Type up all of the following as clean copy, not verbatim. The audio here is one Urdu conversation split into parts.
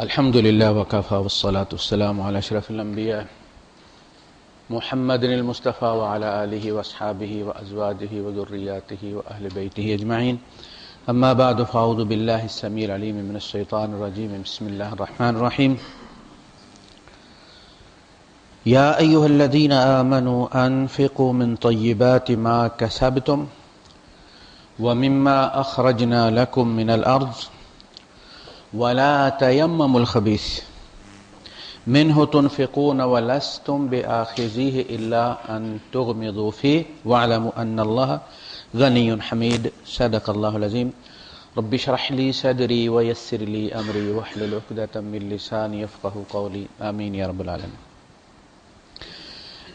الحمد لله وكفى والصلاة والسلام على أشرف الأنبياء محمد المصطفى وعلى آله وأصحابه وأزواجه وذرياته وأهل بيته أجمعين أما بعد فأعوذ بالله السميع العليم من الشيطان الرجيم بسم الله الرحمن الرحيم يا أيها الذين آمنوا أنفقوا من طيبات ما كسبتم ومما أخرجنا لكم من الأرض ولا تيمموا الخبيث منه تنفقون ولستم بآخذيه إلا أن تغمضوا فيه واعلموا أن الله غني حميد صدق الله العظيم رب اشرح لي صدري ويسر لي أمري واحلل عقدة من لساني يفقهوا قولي آمين یا رب العالمین۔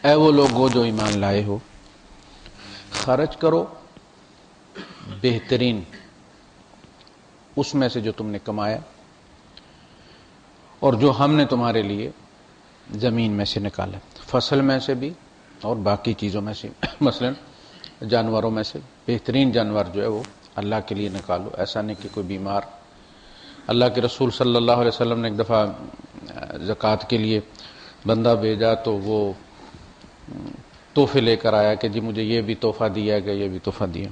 اے وہ لوگو جو ایمان لائے ہو، خرچ کرو بہترین اس میں سے جو تم نے کمایا اور جو ہم نے تمہارے لیے زمین میں سے نکالا، فصل میں سے بھی اور باقی چیزوں میں سے، مثلا جانوروں میں سے بہترین جانور جو ہے وہ اللہ کے لیے نکالو۔ ایسا نہیں کہ کوئی بیمار، اللہ کے رسول صلی اللہ علیہ وسلم نے ایک دفعہ زکوٰۃ کے لیے بندہ بھیجا تو وہ تحفے لے کر آیا کہ جی مجھے یہ بھی تحفہ دیا گیا، یہ بھی تحفہ دیا۔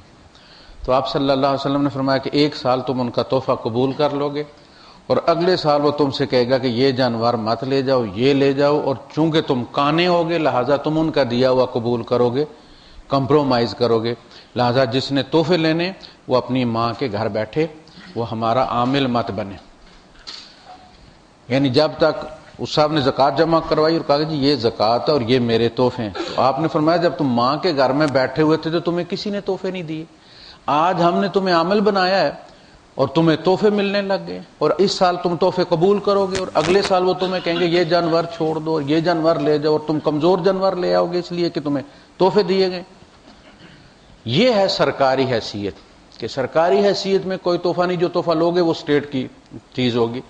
تو آپ صلی اللہ علیہ وسلم نے فرمایا کہ ایک سال تم ان کا تحفہ قبول کر لو گے اور اگلے سال وہ تم سے کہے گا کہ یہ جانور مت لے جاؤ، یہ لے جاؤ، اور چونکہ تم کانے ہوگے لہٰذا تم ان کا دیا ہوا قبول کرو گے، کمپرومائز کرو گے، لہٰذا جس نے تحفے لینے وہ اپنی ماں کے گھر بیٹھے، وہ ہمارا عامل مت بنے۔ یعنی جب تک اس صاحب نے زکوٰۃ جمع کروائی اور کہا کہ جی یہ زکوٰۃ ہے اور یہ میرے تحفے ہیں، تو آپ نے فرمایا جب تم ماں کے گھر میں بیٹھے ہوئے تھے تو تمہیں کسی نے تحفے نہیں دیے، آج ہم نے تمہیں عامل بنایا ہے اور تمہیں تحفے ملنے لگ گئے، اور اس سال تم تحفے قبول کرو گے اور اگلے سال وہ تمہیں کہیں گے یہ جانور چھوڑ دو اور یہ جانور لے جاؤ، اور تم کمزور جانور لے آؤ گے اس لیے کہ تمہیں تحفے دیے گئے۔ یہ ہے سرکاری حیثیت، کہ سرکاری حیثیت میں کوئی تحفہ نہیں، جو تحفہ لوگے وہ اسٹیٹ کی چیز ہوگی۔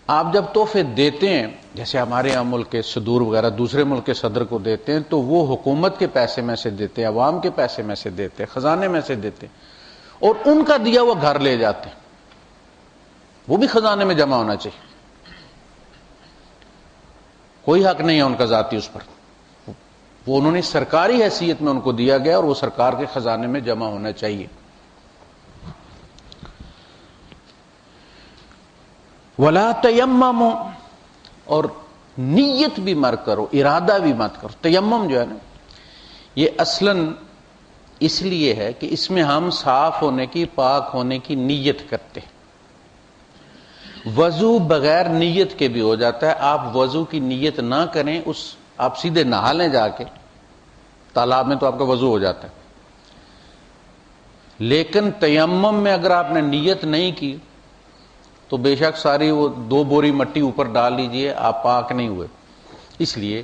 آپ جب تحفے دیتے ہیں، جیسے ہمارے یہاں ملک کے صدور وغیرہ دوسرے ملک کے صدر کو دیتے ہیں، تو وہ حکومت کے پیسے میں سے دیتے ہیں، عوام کے پیسے میں سے دیتے ہیں، خزانے میں سے دیتے ہیں، اور ان کا دیا وہ گھر لے جاتے ہیں، وہ بھی خزانے میں جمع ہونا چاہیے، کوئی حق نہیں ہے ان کا ذاتی اس پر، وہ انہوں نے سرکاری حیثیت میں ان کو دیا گیا اور وہ سرکار کے خزانے میں جمع ہونا چاہیے۔ وَلَا تَيَمَّمُوا، اور نیت بھی مت کرو، ارادہ بھی مت کرو۔ تیمم جو ہے نا، یہ اصلاً اس لیے ہے کہ اس میں ہم صاف ہونے کی، پاک ہونے کی نیت کرتے ہیں۔ وضو بغیر نیت کے بھی ہو جاتا ہے، آپ وضو کی نیت نہ کریں، آپ سیدھے نہا لیں جا کے تالاب میں تو آپ کا وضو ہو جاتا ہے، لیکن تیمم میں اگر آپ نے نیت نہیں کی تو بے شک ساری وہ 2 بوری مٹی اوپر ڈال لیجئے، آپ پاک نہیں ہوئے، اس لیے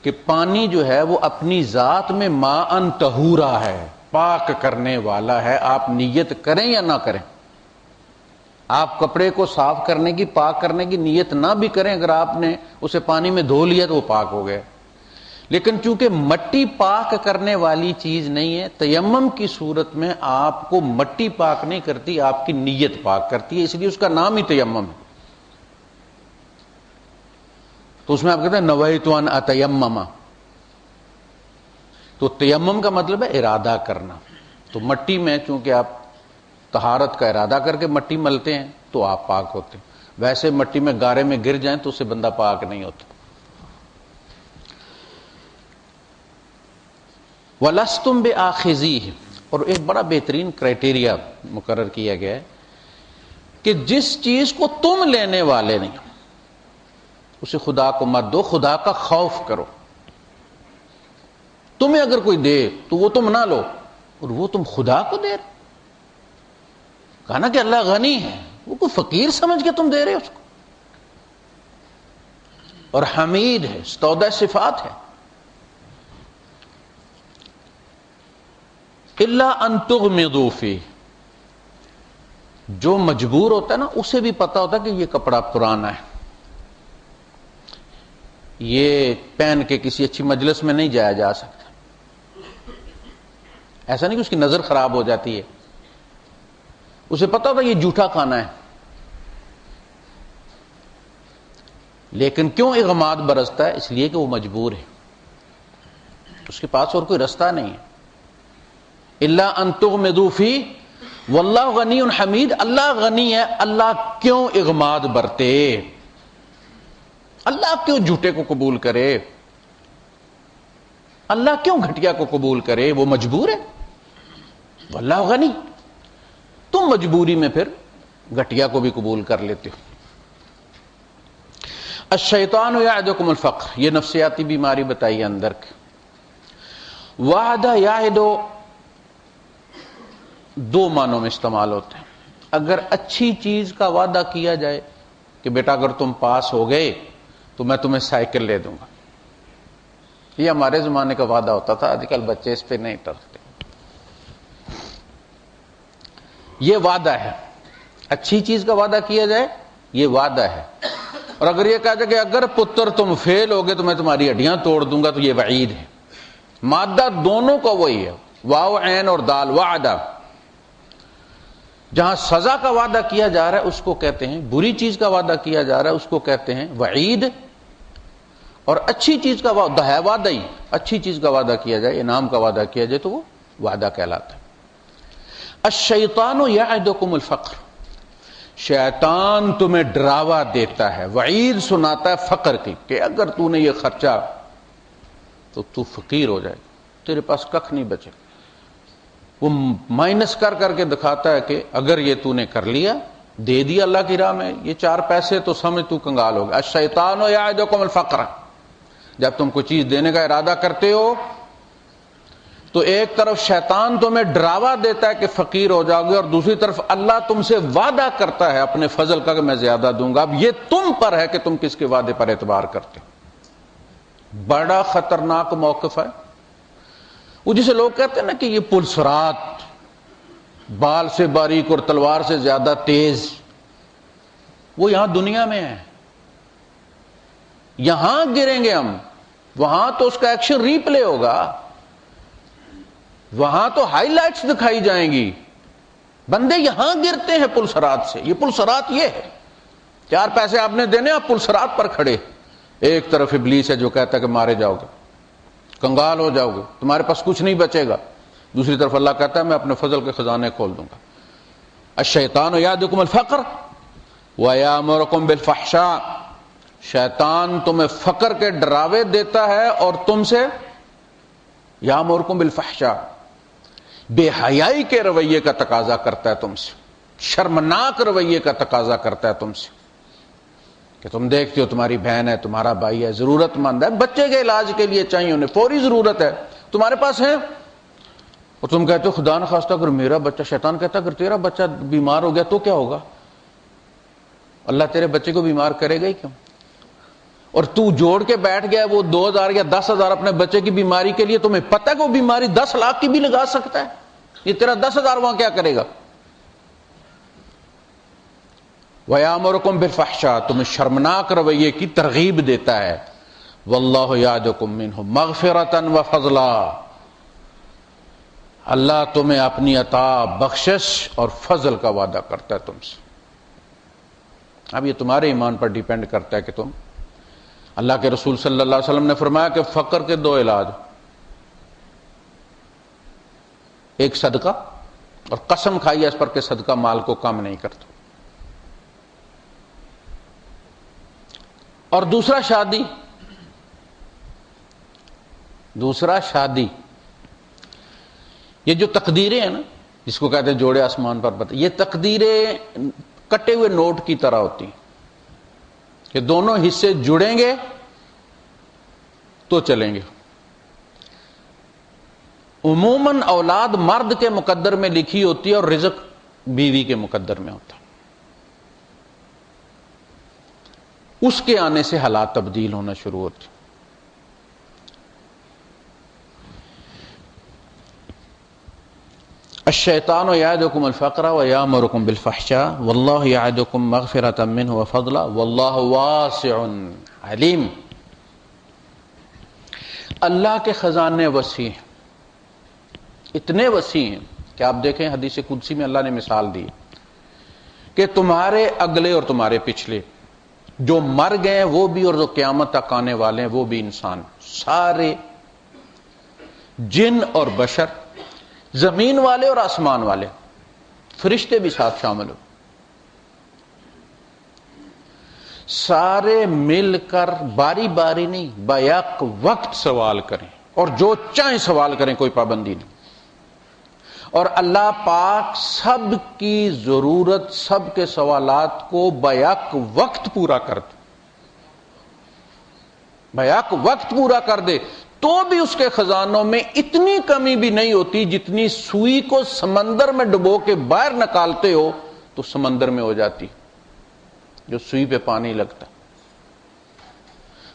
کہ پانی جو ہے وہ اپنی ذات میں ماء طہورا ہے، پاک کرنے والا ہے، آپ نیت کریں یا نہ کریں۔ آپ کپڑے کو صاف کرنے کی، پاک کرنے کی نیت نہ بھی کریں، اگر آپ نے اسے پانی میں دھو لیا تو وہ پاک ہو گیا۔ لیکن چونکہ مٹی پاک کرنے والی چیز نہیں ہے، تیمم کی صورت میں آپ کو مٹی پاک نہیں کرتی، آپ کی نیت پاک کرتی ہے، اس لیے اس کا نام ہی تیمم ہے۔ تو اس میں آپ کہتے ہیں نویت ان اتیمم، تو تیمم کا مطلب ہے ارادہ کرنا۔ تو مٹی میں چونکہ آپ طہارت کا ارادہ کر کے مٹی ملتے ہیں تو آپ پاک ہوتے ہیں، ویسے مٹی میں گارے میں گر جائیں تو اسے بندہ پاک نہیں ہوتا۔ وَلَسْتُمْ بِآخِذِيهِ، اور ایک بڑا بہترین کرائٹیریا مقرر کیا گیا ہے کہ جس چیز کو تم لینے والے نہیں اسے خدا کو مت دو، خدا کا خوف کرو۔ تمہیں اگر کوئی دے تو وہ تم نہ لو، اور وہ تم خدا کو دے رہے، کہا نا کہ اللہ غنی ہے، وہ کوئی فقیر سمجھ کے تم دے رہے اس کو، اور حمید ہے، استودع صفات ہے۔ الا ان تغمضوا فیہ، جو مجبور ہوتا ہے نا اسے بھی پتا ہوتا ہے کہ یہ کپڑا پرانا ہے، یہ پہن کے کسی اچھی مجلس میں نہیں جایا جا سکتا، ایسا نہیں کہ اس کی نظر خراب ہو جاتی ہے، اسے پتا ہوتا ہے یہ جھوٹا کھانا ہے، لیکن کیوں اغماد برستا ہے؟ اس لیے کہ وہ مجبور ہے، اس کے پاس اور کوئی رستہ نہیں ہے۔ الا ان تغمضوا فیہ واللہ غنی حمید، اللہ غنی ہے، اللہ کیوں اغماد برتے؟ اللہ کیوں جھوٹے کو قبول کرے؟ اللہ کیوں گھٹیا کو قبول کرے؟ وہ مجبور ہے، واللہ غنی۔ تم مجبوری میں پھر گھٹیا کو بھی قبول کر لیتے ہو۔ الشیطان یعدکم الفقر، یہ نفسیاتی بیماری بتائی اندر کی۔ وعدہ یعدو دو معنوں میں استعمال ہوتے ہیں۔ اگر اچھی چیز کا وعدہ کیا جائے کہ بیٹا اگر تم پاس ہو گئے تو میں تمہیں سائیکل لے دوں گا، یہ ہمارے زمانے کا وعدہ ہوتا تھا، آج کل بچے اس پہ نہیں ٹرتے۔ یہ وعدہ ہے، اچھی چیز کا وعدہ کیا جائے یہ وعدہ ہے۔ اور اگر یہ کہا جائے کہ اگر پتر تم فیل ہو گئے تو میں تمہاری ہڈیاں توڑ دوں گا، تو یہ وعید ہے۔ مادہ دونوں کا وہی ہے، واو عین اور دال، وعدہ۔ جہاں سزا کا وعدہ کیا جا رہا ہے اس کو کہتے ہیں، بری چیز کا وعدہ کیا جا رہا ہے اس کو کہتے ہیں وعید، اور اچھی چیز کا وعدہ ہے وعدہ ہی، اچھی چیز کا وعدہ کیا جائے، انعام کا وعدہ کیا جائے تو وہ وعدہ کہلاتا ہے۔ الشیطان یعدکم الفقر، شیطان تمہیں ڈراوا دیتا ہے، وعید سناتا ہے فقر کی، کہ اگر تو نے یہ خرچہ تو تو فقیر ہو جائے، تیرے پاس ککھ نہیں بچے۔ وہ مائنس کر کر کے دکھاتا ہے کہ اگر یہ تو نے کر لیا، دے دیا اللہ کی راہ میں یہ 4 پیسے، تو سمجھ تو کنگال ہو گیا۔ الشیطان یعدکم الفقر، جب تم کوئی چیز دینے کا ارادہ کرتے ہو تو ایک طرف شیطان تمہیں ڈراوا دیتا ہے کہ فقیر ہو جاؤ گے، اور دوسری طرف اللہ تم سے وعدہ کرتا ہے اپنے فضل کا کہ میں زیادہ دوں گا۔ اب یہ تم پر ہے کہ تم کس کے وعدے پر اعتبار کرتے ہو۔ بڑا خطرناک موقف ہے وہ، جسے لوگ کہتے ہیں نا کہ یہ پلسرات، بال سے باریک اور تلوار سے زیادہ تیز، وہ یہاں دنیا میں ہے۔ یہاں گریں گے ہم، وہاں تو اس کا ایکشن ری پلے ہوگا، وہاں تو ہائی لائٹس دکھائی جائیں گی۔ بندے یہاں گرتے ہیں پلسرات سے، یہ پلسرات یہ ہے۔ 4 پیسے آپ نے دینے، آپ پلسرات پر کھڑے، ایک طرف ابلیس ہے جو کہتا ہے کہ مارے جاؤ گے، کنگال ہو جاؤ گے، تمہارے پاس کچھ نہیں بچے گا، دوسری طرف اللہ کہتا ہے میں اپنے فضل کے خزانے کھول دوں گا۔ الشیطان یعدکم الفقر ویامرکم بالفحشاء، شیطان تمہیں فقر کے ڈراوے دیتا ہے اور تم سے یامرکم بالفحشاء، بے حیائی کے رویے کا تقاضا کرتا ہے تم سے، شرمناک رویے کا تقاضا کرتا ہے تم سے، کہ تم دیکھتے ہو تمہاری بہن ہے، تمہارا بھائی ہے، ضرورت مند ہے، بچے کے علاج کے لیے چاہیے، انہیں فوری ضرورت ہے، تمہارے پاس ہے، اور تم کہتے ہو خدا نخواستہ اگر میرا بچہ، شیطان کہتا ہے اگر تیرا بچہ بیمار ہو گیا تو کیا ہوگا؟ اللہ تیرے بچے کو بیمار کرے گا ہی کیوں؟ اور تو جوڑ کے بیٹھ گیا وہ 2000 یا 10,000 اپنے بچے کی بیماری کے لیے، تمہیں پتہ ہے کہ وہ بیماری 10 لاکھ کی بھی لگا سکتا ہے، یہ تیرا 10,000 وہاں کیا کرے گا؟ وَيَأْمُرُكُمْ بِالْفَحْشَاءِ، تمہیں شرمناک رویے کی ترغیب دیتا ہے۔ وَاللَّهُ يَعْدُكُم مِّنْهُ مَغْفِرَةً وَفَضْلًا، اللہ تمہیں اپنی عطا، بخشش اور فضل کا وعدہ کرتا ہے تم سے۔ اب یہ تمہارے ایمان پر ڈیپینڈ کرتا ہے کہ تم، اللہ کے رسول صلی اللہ علیہ وسلم نے فرمایا کہ فقر کے 2 علاج، ایک صدقہ، اور قسم کھائی ہے اس پر کہ صدقہ مال کو کم نہیں کرتا، اور دوسرا شادی۔ یہ جو تقدیریں ہیں نا، جس کو کہتے ہیں جوڑے آسمان پر بتا، یہ تقدیریں کٹے ہوئے نوٹ کی طرح ہوتی ہیں کہ دونوں حصے جڑیں گے تو چلیں گے۔ عموماً اولاد مرد کے مقدر میں لکھی ہوتی ہے اور رزق بیوی کے مقدر میں ہوتا ہے، اس کے آنے سے حالات تبدیل ہونا شروع ہوتے ہیں۔ الشیطان یعدکم الفقر ویامرکم بالفحشاء واللہ یعدکم مغفرۃ منہ وفضلا واللہ واسع علیم، اللہ کے خزانے وسیع ہیں، اتنے وسیع ہیں کہ آپ دیکھیں حدیث قدسی میں اللہ نے مثال دی کہ تمہارے اگلے اور تمہارے پچھلے جو مر گئے ہیں وہ بھی اور جو قیامت تک آنے والے ہیں وہ بھی انسان، سارے جن اور بشر، زمین والے اور آسمان والے، فرشتے بھی ساتھ شامل ہو، سارے مل کر باری باری نہیں بیک وقت سوال کریں، اور جو چاہیں سوال کریں، کوئی پابندی نہیں، اور اللہ پاک سب کی ضرورت، سب کے سوالات کو بیک وقت پورا کر دے، بیک وقت پورا کر دے، تو بھی اس کے خزانوں میں اتنی کمی بھی نہیں ہوتی جتنی سوئی کو سمندر میں ڈبو کے باہر نکالتے ہو تو سمندر میں ہو جاتی، جو سوئی پہ پانی لگتا۔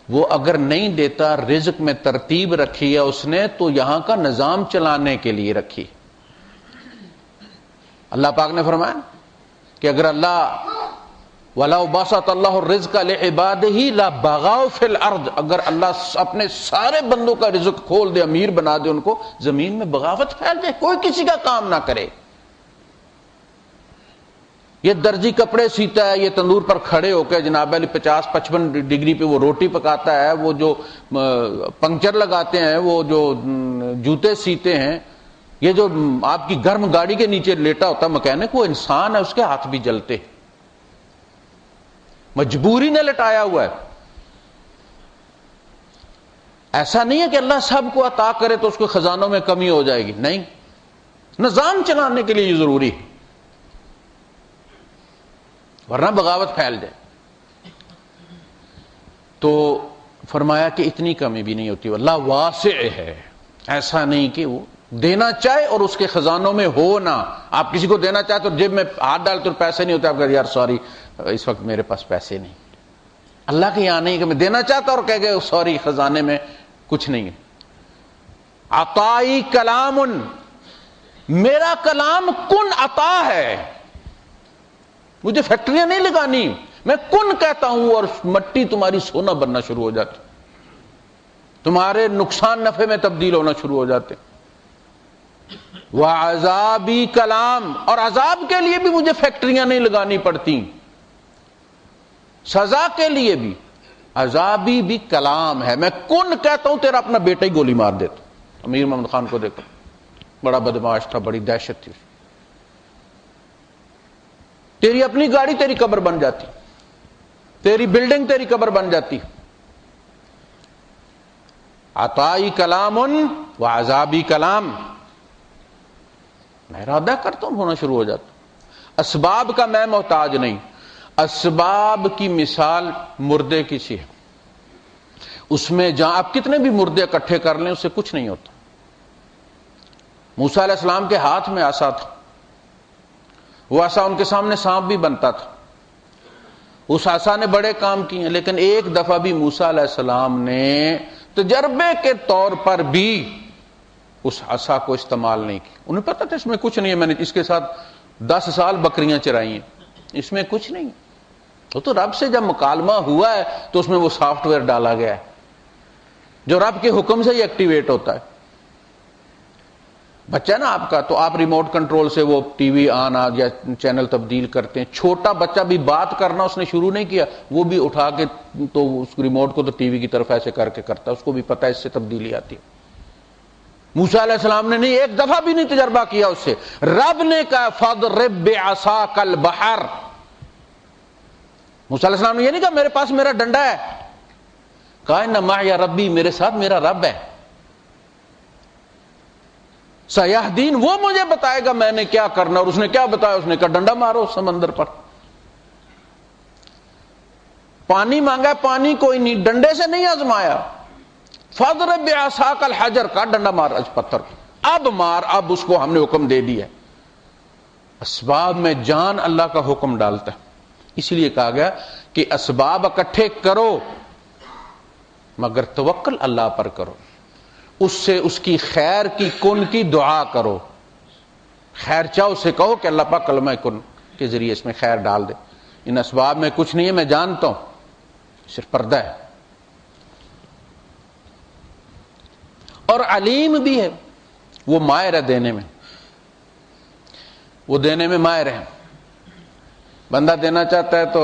وہ اگر نہیں دیتا، رزق میں ترتیب رکھی ہے اس نے تو یہاں کا نظام چلانے کے لیے رکھی۔ اللہ پاک نے فرمایا کہ اگر اللہ وَلَوْ بَسَطَ اللَّهُ الرِّزْقَ لِعِبَادِهِ لَبَغَوْا فِي الْأَرْضِ، اگر اللہ اپنے سارے بندوں کا رزق کھول دے، امیر بنا دے ان کو، زمین میں بغاوت پھیل جائے، کوئی کسی کا کام نہ کرے۔ یہ درزی کپڑے سیتا ہے، یہ تندور پر کھڑے ہو کے جناب علی 50-55 ڈگری پہ وہ روٹی پکاتا ہے، وہ جو پنکچر لگاتے ہیں، وہ جو جوتے سیتے ہیں، یہ جو آپ کی گرم گاڑی کے نیچے لیٹا ہوتا ہے مکینک، وہ انسان ہے، اس کے ہاتھ بھی جلتے، مجبوری نے لٹایا ہوا ہے۔ ایسا نہیں ہے کہ اللہ سب کو عطا کرے تو اس کے خزانوں میں کمی ہو جائے گی، نہیں، نظام چلانے کے لیے یہ ضروری ہے، ورنہ بغاوت پھیل جائے۔ تو فرمایا کہ اتنی کمی بھی نہیں ہوتی، اللہ واسع ہے، ایسا نہیں کہ وہ دینا چاہے اور اس کے خزانوں میں ہو نہ۔ آپ کسی کو دینا چاہے تو جیب میں ہاتھ ڈال تو پیسے نہیں ہوتے، آپ کہتے یار سوری اس وقت میرے پاس پیسے نہیں۔ اللہ کے یہاں نہیں کہ میں دینا چاہتا اور کہہ گئے سوری خزانے میں کچھ نہیں ہے۔ عطائی کلام، میرا کلام کن عطا ہے، مجھے فیکٹریاں نہیں لگانی، میں کن کہتا ہوں اور مٹی تمہاری سونا بننا شروع ہو جاتی، تمہارے نقصان نفع میں تبدیل ہونا شروع ہو جاتے۔ وعذابی کلام، اور عذاب کے لیے بھی مجھے فیکٹریاں نہیں لگانی پڑتی، سزا کے لیے بھی عذابی بھی کلام ہے، میں کن کہتا ہوں، تیرا اپنا بیٹا ہی گولی مار دیتا۔ امیر محمد خان کو دیکھو، بڑا بدماش تھا، بڑی دہشت تھی، تیری اپنی گاڑی تیری قبر بن جاتی، تیری بلڈنگ تیری قبر بن جاتی۔ عطائی کلام و عذابی کلام، میں ارادہ کرتا ہوں ہونا شروع ہو جاتا۔ اسباب کا میں محتاج نہیں، اسباب کی مثال مردے کی سی ہے، اس میں جہاں آپ کتنے بھی مردے اکٹھے کر لیں اس سے کچھ نہیں ہوتا۔ موسیٰ علیہ السلام کے ہاتھ میں عصا تھا، وہ عصا ان کے سامنے سانپ بھی بنتا تھا، اس عصا نے بڑے کام کیے، لیکن ایک دفعہ بھی موسیٰ علیہ السلام نے تجربے کے طور پر بھی اس عصا کو استعمال نہیں کی۔ انہیں پتا تھا اس میں کچھ نہیں ہے، میں نے اس کے ساتھ 10 سال بکریاں چرائی ہیں، اس میں کچھ نہیں۔ تو رب سے جب مکالمہ ہوا ہے تو اس میں وہ سافٹ ویئر ڈالا گیا ہے جو رب کے حکم سے ہی ایکٹیویٹ ہوتا ہے۔ بچہ نا آپ کا، تو آپ ریموٹ کنٹرول سے وہ ٹی وی آن یا چینل تبدیل کرتے ہیں۔ چھوٹا بچہ بھی بات کرنا اس نے شروع نہیں کیا، وہ بھی اٹھا کے تو اس ریموٹ کو تو ٹی وی کی طرف ایسے کر کے کرتا ہے، اس کو بھی پتا ہے اس سے تبدیلی آتی ہے۔ موسیٰ علیہ السلام نے نہیں، ایک دفعہ بھی نہیں تجربہ کیا اس سے۔ رب نے کہا فَاضْرِب بِعَصَاكَ الْبَحْرَ، موسیٰ علیہ السلام نے یہ نہیں کہا میرے پاس میرا ڈنڈا ہے، کہا اِنَّ مَعِیَ رَبِّی، میرے ساتھ میرا رب ہے، سَیَہْدِین، وہ مجھے بتائے گا میں نے کیا کرنا۔ اور اس نے کیا بتایا؟ اس نے کہا ڈنڈا مارو سمندر پر۔ پانی مانگا، پانی کوئی نہیں، ڈنڈے سے نہیں آزمایا۔ فَاضْرِب بِعَصَاكَ الْحَجَرَ، کا ڈنڈا مار اس پتھر کو، اب مار، اب اس کو ہم نے حکم دے دیا۔ اسباب میں جان اللہ کا حکم ڈالتا ہے، اسی لیے کہا گیا کہ اسباب اکٹھے کرو مگر توکل اللہ پر کرو، اس سے اس کی خیر کی کن کی دعا کرو، خیر چاہو اسے کہو کہ اللہ پاک کلمہ کن کے ذریعے اس میں خیر ڈال دے۔ ان اسباب میں کچھ نہیں ہے، میں جانتا ہوں، صرف پردہ ہے۔ اور علیم بھی ہے، وہ ماہر ہے دینے میں، وہ دینے میں ماہر ہے۔ بندہ دینا چاہتا ہے تو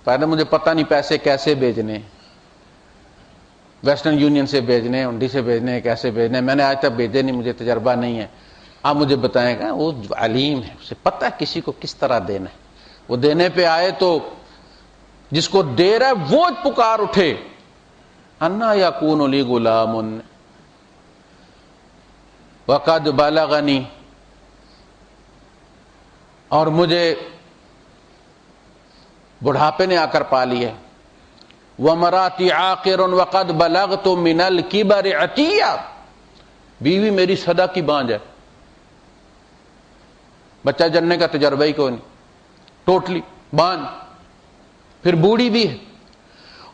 پہلے مجھے پتہ نہیں پیسے کیسے بھیجنے، ویسٹرن یونین سے بھیجنے، ہنڈی سے بھیجنے، کیسے بھیجنے، میں نے آج تک بھیجے نہیں، مجھے تجربہ نہیں ہے، آپ مجھے بتائیں گا۔ وہ علیم ہے، اسے پتہ ہے کسی کو کس طرح دینا ہے۔ وہ دینے پہ آئے تو جس کو دے رہا ہے وہ پکار اٹھے، انا یکون لی غلام وقد بلغنی، اور مجھے بڑھاپے نے آ کر پا لیا، ومراتی عاقر وقد بلغت من الکبر عتیہ، بیوی میری صدا کی بانجھ ہے، بچہ جننے کا تجربہ ہی کوئی نہیں، ٹوٹلی بانجھ، پھر بوڑھی بھی ہے،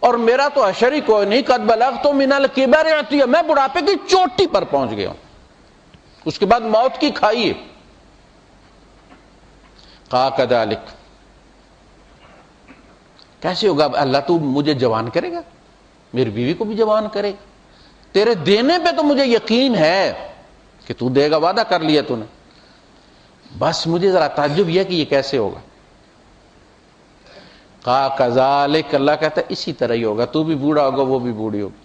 اور میرا تو اشر ہی کوئی نہیں، قد بلغت من الکبر عتیہ، میں بڑھاپے کی چوٹی پر پہنچ گیا ہوں، اس کے بعد موت کی کھائی ہے۔ قال کذالک، کیسے ہوگا اللہ، تو مجھے جوان کرے گا، میری بیوی کو بھی جوان کرے گا، تیرے دینے پہ تو مجھے یقین ہے کہ تو دے گا، وعدہ کر لیا تو نے، بس مجھے ذرا تعجب یہ کہ یہ کیسے ہوگا۔ قال کذالک، اللہ کہتا ہے اسی طرح ہی ہوگا، تو بھی بوڑھا ہوگا وہ بھی بوڑھی ہوگی۔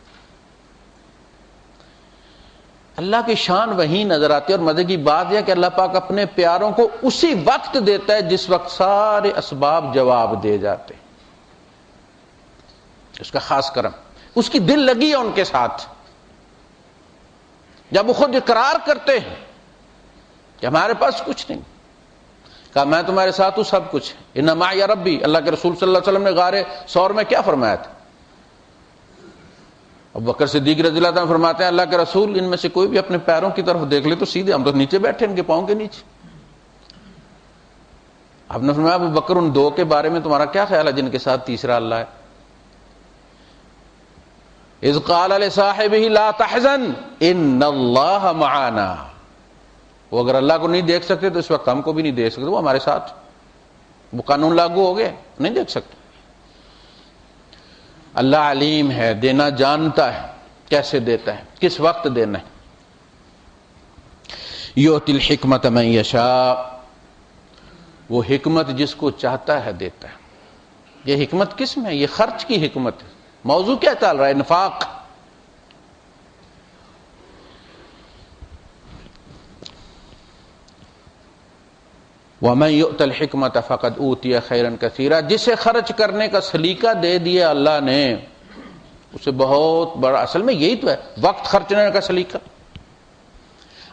اللہ کی شان وہیں نظر آتی ہے، اور مزے کی بات یہ کہ اللہ پاک اپنے پیاروں کو اسی وقت دیتا ہے جس وقت سارے اسباب جواب دے جاتے ہیں، اس کا خاص کرم، اس کی دل لگی ہے ان کے ساتھ، جب وہ خود اقرار کرتے ہیں کہ ہمارے پاس کچھ نہیں، کہا میں تمہارے ساتھ ہوں، سب کچھ ہے، ان معی ربی، اللہ کے رسول صلی اللہ علیہ وسلم نے غار ثور میں کیا فرمایا تھا؟ ابو بکر صدیق رضی اللہ عنہ فرماتے ہیں اللہ کے رسول ان میں سے کوئی بھی اپنے پیروں کی طرف دیکھ لے تو سیدھے، ہم تو نیچے بیٹھے ان کے پاؤں کے نیچے۔ آپ نے فرمایا ابو بکر ان دو کے بارے میں تمہارا کیا خیال ہے جن کے ساتھ تیسرا اللہ ہے؟ اذ قال لصاحبہ لا تحزن ان اللہ معنا، وہ اگر اللہ کو نہیں دیکھ سکتے تو اس وقت ہم کو بھی نہیں دیکھ سکتے، وہ ہمارے ساتھ، وہ قانون لاگو ہو گئے، نہیں دیکھ سکتے۔ اللہ علیم ہے، دینا جانتا ہے، کیسے دیتا ہے، کس وقت دینا ہے۔ یؤتی الحکمت من یشاء، وہ حکمت جس کو چاہتا ہے دیتا ہے۔ یہ حکمت کس میں ہے؟ یہ خرچ کی حکمت ہے۔ موضوع کیا چل رہا ہے؟ انفاق۔ وَمَن يُؤْتَ الْحِكْمَةَ فَقَدْ أُوتِيَ خَيْرًا كَثِيرًا، جسے خرچ کرنے کا سلیقہ دے دیا اللہ نے، اسے بہت بڑا، اصل میں یہی تو ہے وقت خرچنے کا سلیقہ۔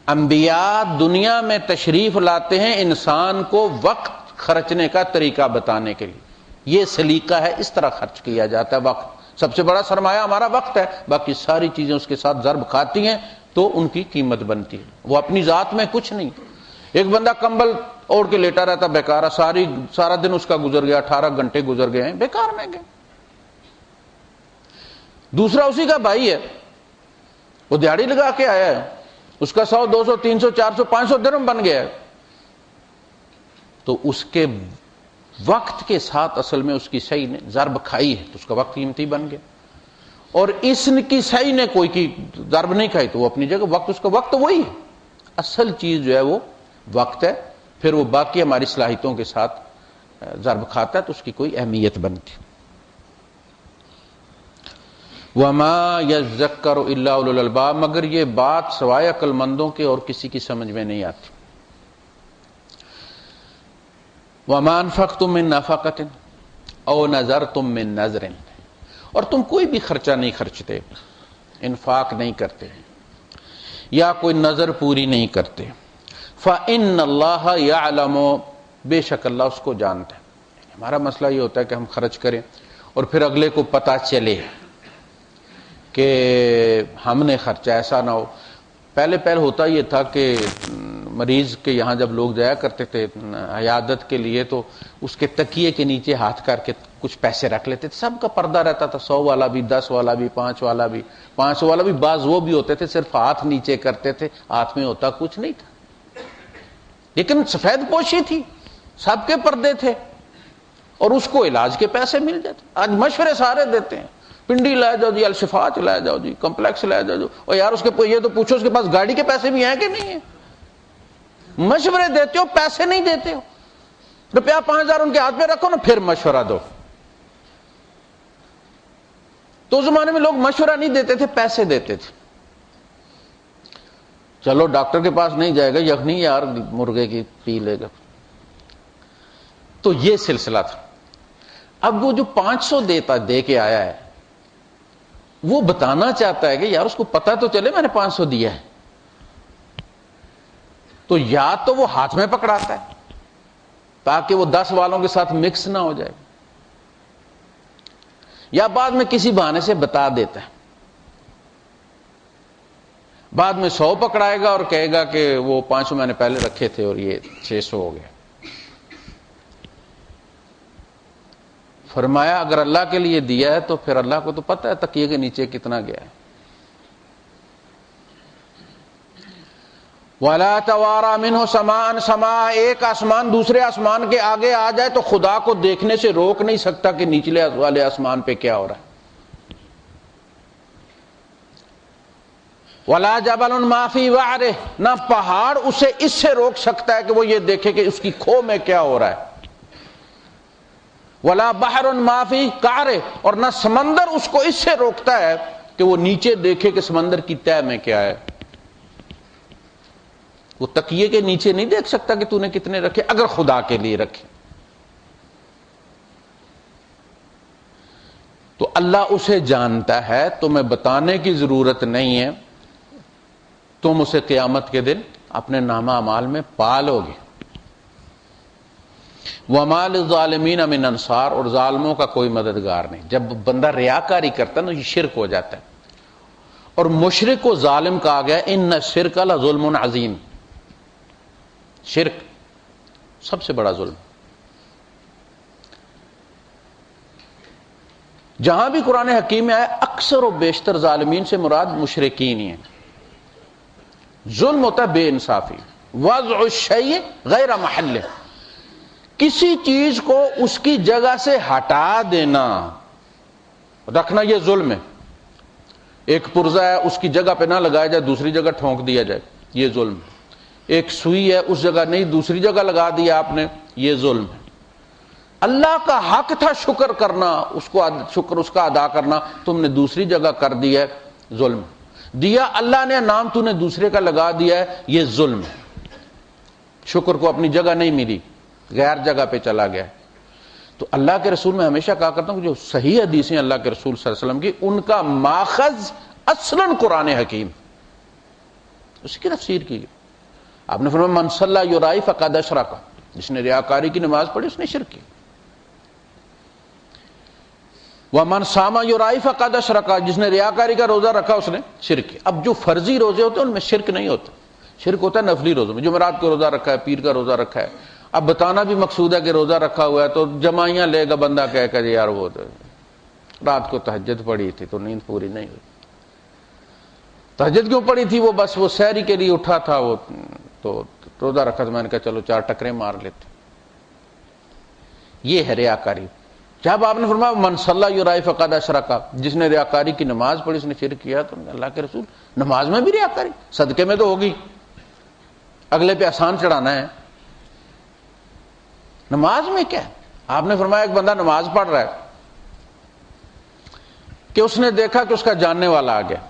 انبیاء دنیا میں تشریف لاتے ہیں انسان کو وقت خرچنے کا طریقہ بتانے کے لیے، یہ سلیقہ ہے، اس طرح خرچ کیا جاتا ہے وقت۔ سب سے بڑا سرمایہ ہمارا وقت ہے، باقی ساری چیزیں اس کے ساتھ ضرب کھاتی ہیں تو ان کی قیمت بنتی ہے، وہ اپنی ذات میں کچھ نہیں۔ ایک بندہ کمبل اوڑھ کے لیٹا رہتا بیکار، سارا دن اس کا گزر گیا، 18 گھنٹے گزر گئے ہیں بیکار میں گئے۔ دوسرا اسی کا بھائی ہے، وہ دیہڑی لگا کے آیا ہے، اس کا 100 200 300 400 500 درہم بن گیا ہے، تو اس کے وقت کے ساتھ اصل میں اس کی صحیح نے ضرب کھائی ہے تو اس کا وقت قیمتی بن گیا، اور اس کی صحیح نے کوئی کی ضرب نہیں کھائی تو وہ اپنی جگہ، وقت اس کا وقت وہی ہے، اصل چیز جو ہے وہ وقت ہے، پھر وہ باقی ہماری صلاحیتوں کے ساتھ ضرب کھاتا ہے تو اس کی کوئی اہمیت بنتی۔ وَمَا يَذَّكَّرُ إِلَّا أُولُو الْأَلْبَابِ، مگر یہ بات سوائے عقل مندوں کے اور کسی کی سمجھ میں نہیں آتی۔ وَمَا أَنفَقْتُم مِّن نَّفَقَةٍ أَوْ نَذَرْتُم مِّن نَّذْرٍ، اور تم کوئی بھی خرچہ نہیں خرچتے، انفاق نہیں کرتے یا کوئی نظر پوری نہیں کرتے، فَإِنَّ اللَّهَ يَعْلَمُ، بے شک اللہ اس کو جانتا ہے۔ ہمارا مسئلہ یہ ہوتا ہے کہ ہم خرچ کریں اور پھر اگلے کو پتہ چلے کہ ہم نے خرچہ، ایسا نہ ہو۔ پہلے ہوتا یہ تھا کہ مریض کے یہاں جب لوگ جایا کرتے تھے عیادت کے لیے تو اس کے تکیے کے نیچے ہاتھ کر کے کچھ پیسے رکھ لیتے تھے، سب کا پردہ رہتا تھا، 100 والا بھی، 10 والا بھی، 5 والا بھی، 500 والا بھی، بعض وہ بھی ہوتے تھے صرف ہاتھ نیچے کرتے تھے، ہاتھ میں ہوتا کچھ نہیں تھا، لیکن سفید پوشی تھی، سب کے پردے تھے، اور اس کو علاج کے پیسے مل جاتے۔ آج مشورے سارے دیتے ہیں، پنڈی لائے جاؤ جی، الشفا چلائے جاؤ جی، کمپلیکس لائے جاؤ جی، اور یار اس کے یہ تو پوچھو اس کے پاس گاڑی کے پیسے بھی ہیں کہ نہیں ہیں؟ مشورے دیتے ہو، پیسے نہیں دیتے ہو۔ روپیہ 5000 ان کے ہاتھ میں رکھو نا، پھر مشورہ دو۔ تو اس زمانے میں لوگ مشورہ نہیں دیتے تھے، پیسے دیتے تھے. چلو ڈاکٹر کے پاس نہیں جائے گا، یخنی یار مرغے کی پی لے گا. تو یہ سلسلہ تھا. اب وہ جو 500 دے کے آیا ہے، وہ بتانا چاہتا ہے کہ یار اس کو پتہ تو چلے میں نے 500 دیا ہے. تو یا تو وہ ہاتھ میں پکڑاتا ہے تاکہ وہ 10 والوں کے ساتھ مکس نہ ہو جائے، یا بعد میں کسی بہانے سے بتا دیتا ہے. بعد میں 100 پکڑائے گا اور کہے گا کہ وہ 500 میں نے پہلے رکھے تھے اور یہ 600 ہو گیا. فرمایا اگر اللہ کے لیے دیا ہے تو پھر اللہ کو تو پتہ ہے تکیے کے نیچے کتنا گیا ہے. وَلَا تَوَارَى مِنْهُ سَمَاءً سَمَاء، ایک آسمان دوسرے آسمان کے آگے آ جائے تو خدا کو دیکھنے سے روک نہیں سکتا کہ نیچلے والے آسمان پہ کیا ہو رہا ہے. وَلَا جَبَلٌ مَا فِي وَعْرِهِ، نہ پہاڑ اسے اس سے روک سکتا ہے کہ وہ یہ دیکھے کہ اس کی کھو میں کیا ہو رہا ہے. وَلَا بَحْرٌ مَا فِي قَعْرِهِ، اور نہ سمندر اس کو اس سے روکتا ہے کہ وہ نیچے دیکھے کہ سمندر کی تہ میں کیا ہے. وہ تکیے کے نیچے نہیں دیکھ سکتا کہ تو نے کتنے رکھے اگر خدا کے لیے رکھے. تو اللہ اسے جانتا ہے، تمہیں بتانے کی ضرورت نہیں ہے، تم اسے قیامت کے دن اپنے نامہ اعمال میں پالو گے. وَمَا لِلظَّالِمِينَ مِنْ أَنصَارٍ، اور ظالموں کا کوئی مددگار نہیں. جب بندہ ریاکاری کرتا ہے نا، یہ شرک ہو جاتا ہے. اور مشرک کو ظالم کہا گیا، ان الشرک لظلم عظیم. شرک سب سے بڑا ظلم. جہاں بھی قرآن حکیم میں آیا اکثر و بیشتر ظالمین سے مراد مشرکین ہی ہیں. ظلم ہوتا ہے بے انصافی، وضع الشیء غیر محلہ، کسی چیز کو اس کی جگہ سے ہٹا دینا، رکھنا، یہ ظلم ہے. ایک پرزہ ہے اس کی جگہ پہ نہ لگایا جائے، دوسری جگہ ٹھونک دیا جائے، یہ ظلم ہے. ایک سوئی ہے اس جگہ نہیں دوسری جگہ لگا دیا آپ نے، یہ ظلم ہے. اللہ کا حق تھا شکر کرنا، اس کو شکر اس کا ادا کرنا، تم نے دوسری جگہ کر دیا ہے، ظلم. دیا اللہ نے نام، تو نے دوسرے کا لگا دیا ہے، یہ ظلم ہے. شکر کو اپنی جگہ نہیں ملی، غیر جگہ پہ چلا گیا. تو اللہ کے رسول میں ہمیشہ کہا کرتا ہوں کہ جو صحیح حدیثیں اللہ کے رسول صلی اللہ علیہ وسلم کی، ان کا ماخذ اصلاً قرآن حکیم، اسی کی تفسیر کی گئی. آپ نے فرمایا من صلی یرائی فقد اشرک، جس نے ریاکاری کی نماز پڑھی اس نے شرک کی. ومن صام یرائی فقد اشرک، جس نے ریاکاری کا روزہ رکھا اس نے شرک کی. اب جو فرضی روزے ہوتے ہیں ان میں شرک نہیں ہوتا، شرک ہوتا ہے نفلی روزوں میں. جمعرات کا روزہ رکھا ہے، پیر کا روزہ رکھا ہے، اب بتانا بھی مقصود ہے کہ روزہ رکھا ہوا ہے، تو جمائیاں لے گا بندہ کہہ کر یار وہ رات کو تہجد پڑھی تھی تو نیند پوری نہیں ہوئی. تہجد کیوں پڑھی تھی؟ وہ بس وہ سحری کے لیے اٹھا تھا، وہ تو روزہ رکھا تو میں نے کہا چلو 4 ٹکرے مار لیتے. یہ ہے ریاکاری. جب آپ نے فرمایا من صلی یرائی فقد اشرک، جس نے ریاکاری کی نماز پڑھی اس نے شرک کیا، تو اللہ کے رسول نماز میں بھی ریاکاری؟ صدقے میں تو ہوگی، اگلے پہ احسان چڑھانا ہے، نماز میں کیا ہے؟ آپ نے فرمایا ایک بندہ نماز پڑھ رہا ہے کہ اس نے دیکھا کہ اس کا جاننے والا آ گیا،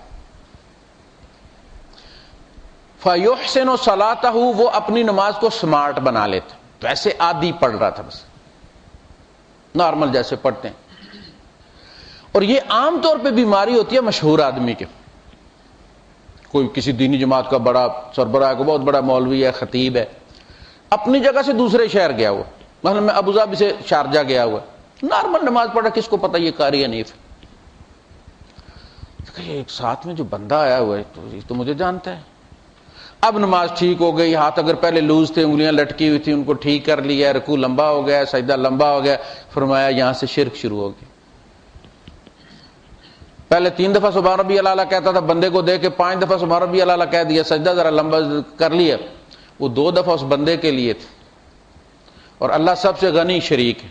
فَيُحْسِنُ صَلَاتَهُ، وہ اپنی نماز کو سمارٹ بنا لیتا. ویسے عادی پڑھ رہا تھا، بس نارمل جیسے پڑھتے ہیں. اور یہ عام طور پہ بیماری ہوتی ہے مشہور آدمی کے. کوئی کسی دینی جماعت کا بڑا سربراہ ہے، کو بہت بڑا مولوی ہے، خطیب ہے، اپنی جگہ سے دوسرے شہر گیا ہوا، مثلا میں ابوظہبی سے شارجہ گیا ہوا، نارمل نماز پڑھ رہا، کس کو پتہ یہ قاری حنیف ہے. ایک ساتھ میں جو بندہ آیا ہوا ہے تو یہ تو مجھے جانتا ہے. اب نماز ٹھیک ہو گئی، ہاتھ اگر پہلے لوز تھے، انگلیاں لٹکی ہوئی تھی، ان کو ٹھیک کر لیا، رکوع لمبا ہو گیا، سجدہ لمبا ہو گیا. فرمایا یہاں سے شرک شروع ہو گئی. پہلے 3 دفعہ سبحان ربی الاعلیٰ کہتا تھا، بندے کو دے کے 5 دفعہ سبحان ربی الاعلیٰ کہہ دیا، سجدہ ذرا لمبا کر لیا. وہ 2 دفعہ اس بندے کے لیے تھے، اور اللہ سب سے غنی شریک ہے.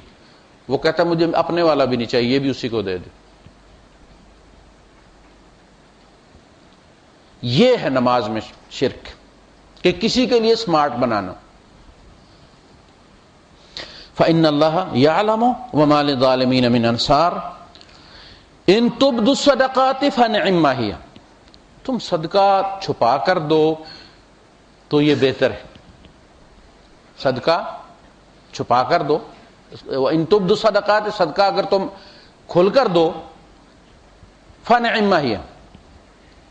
وہ کہتا مجھے اپنے والا بھی نہیں چاہیے، یہ بھی اسی کو دے دے. یہ ہے نماز میں شرک، کہ کسی کے لیے سمارٹ بنانا. فَإِنَّ اللَّهَ يَعْلَمُ وَمَا لِلظَّالِمِينَ مِنْ أَنصَارٍ، ان تبدوا الصدقات فنعما ہی، تم صدقہ چھپا کر دو تو یہ بہتر ہے، صدقہ چھپا کر دو، ان تبدوا الصدقات، صدقہ اگر تم کھل کر دو، فنعما ہی،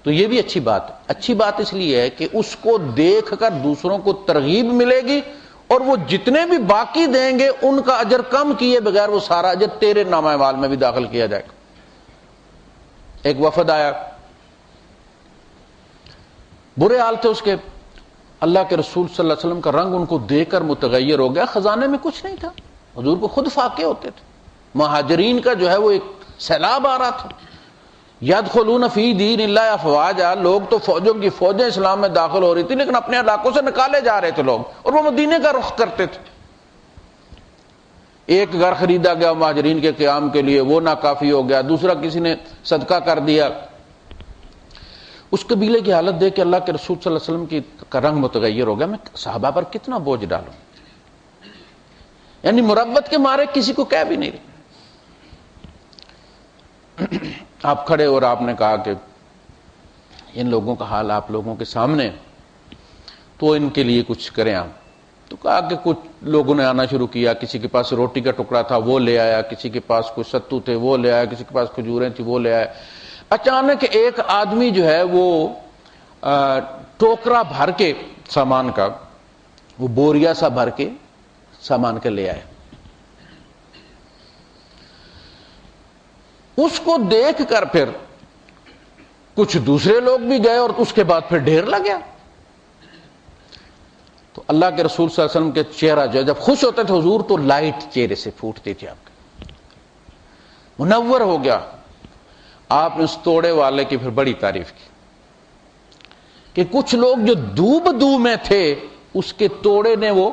تو یہ بھی اچھی بات ہے۔ اچھی بات اس لیے ہے کہ اس کو دیکھ کر دوسروں کو ترغیب ملے گی، اور وہ جتنے بھی باقی دیں گے ان کا اجر کم کیے بغیر وہ سارا اجر تیرے نامہ اعمال میں بھی داخل کیا جائے گا۔ ایک وفد آیا، برے حال تھے اس کے، اللہ کے رسول صلی اللہ علیہ وسلم کا رنگ ان کو دیکھ کر متغیر ہو گیا، خزانے میں کچھ نہیں تھا، حضور کو خود فاقے ہوتے تھے، مہاجرین کا جو ہے وہ ایک سیلاب آ رہا تھا، یدخلون فی دین اللہ افواجا، لوگ تو فوجوں کی فوجیں اسلام میں داخل ہو رہی تھی، لیکن اپنے علاقوں سے نکالے جا رہے تھے لوگ، اور وہ مدینے کا رخ کرتے تھے۔ ایک گھر خریدا گیا مہاجرین کے قیام کے لیے، وہ ناکافی ہو گیا، دوسرا کسی نے صدقہ کر دیا۔ اس قبیلے کی حالت دیکھ کے اللہ کے رسول صلی اللہ علیہ وسلم کا رنگ متغیر ہو گیا، میں صحابہ پر کتنا بوجھ ڈالوں، یعنی مربت کے مارے کسی کو کہہ بھی نہیں رہے۔ آپ کھڑے اور آپ نے کہا کہ ان لوگوں کا حال آپ لوگوں کے سامنے، تو ان کے لیے کچھ کریں آپ۔ تو کہا کہ کچھ لوگوں نے آنا شروع کیا، کسی کے پاس روٹی کا ٹکڑا تھا وہ لے آیا، کسی کے پاس کچھ ستو تھے وہ لے آیا، کسی کے پاس کھجوریں تھی وہ لے آیا۔ اچانک ایک آدمی جو ہے وہ ٹوکرا بھر کے سامان کا، وہ بوریا سا بھر کے سامان کے لے آئے۔ اس کو دیکھ کر پھر کچھ دوسرے لوگ بھی گئے، اور اس کے بعد پھر ڈھیر لگ گیا۔ تو اللہ کے رسول صلی اللہ علیہ وسلم کے چہرہ جو جب خوش ہوتے تھے حضور تو لائٹ چہرے سے پھوٹتی تھی، آپ کے منور ہو گیا۔ آپ نے اس توڑے والے کی پھر بڑی تعریف کی کہ کچھ لوگ جو دو میں تھے اس کے توڑے نے وہ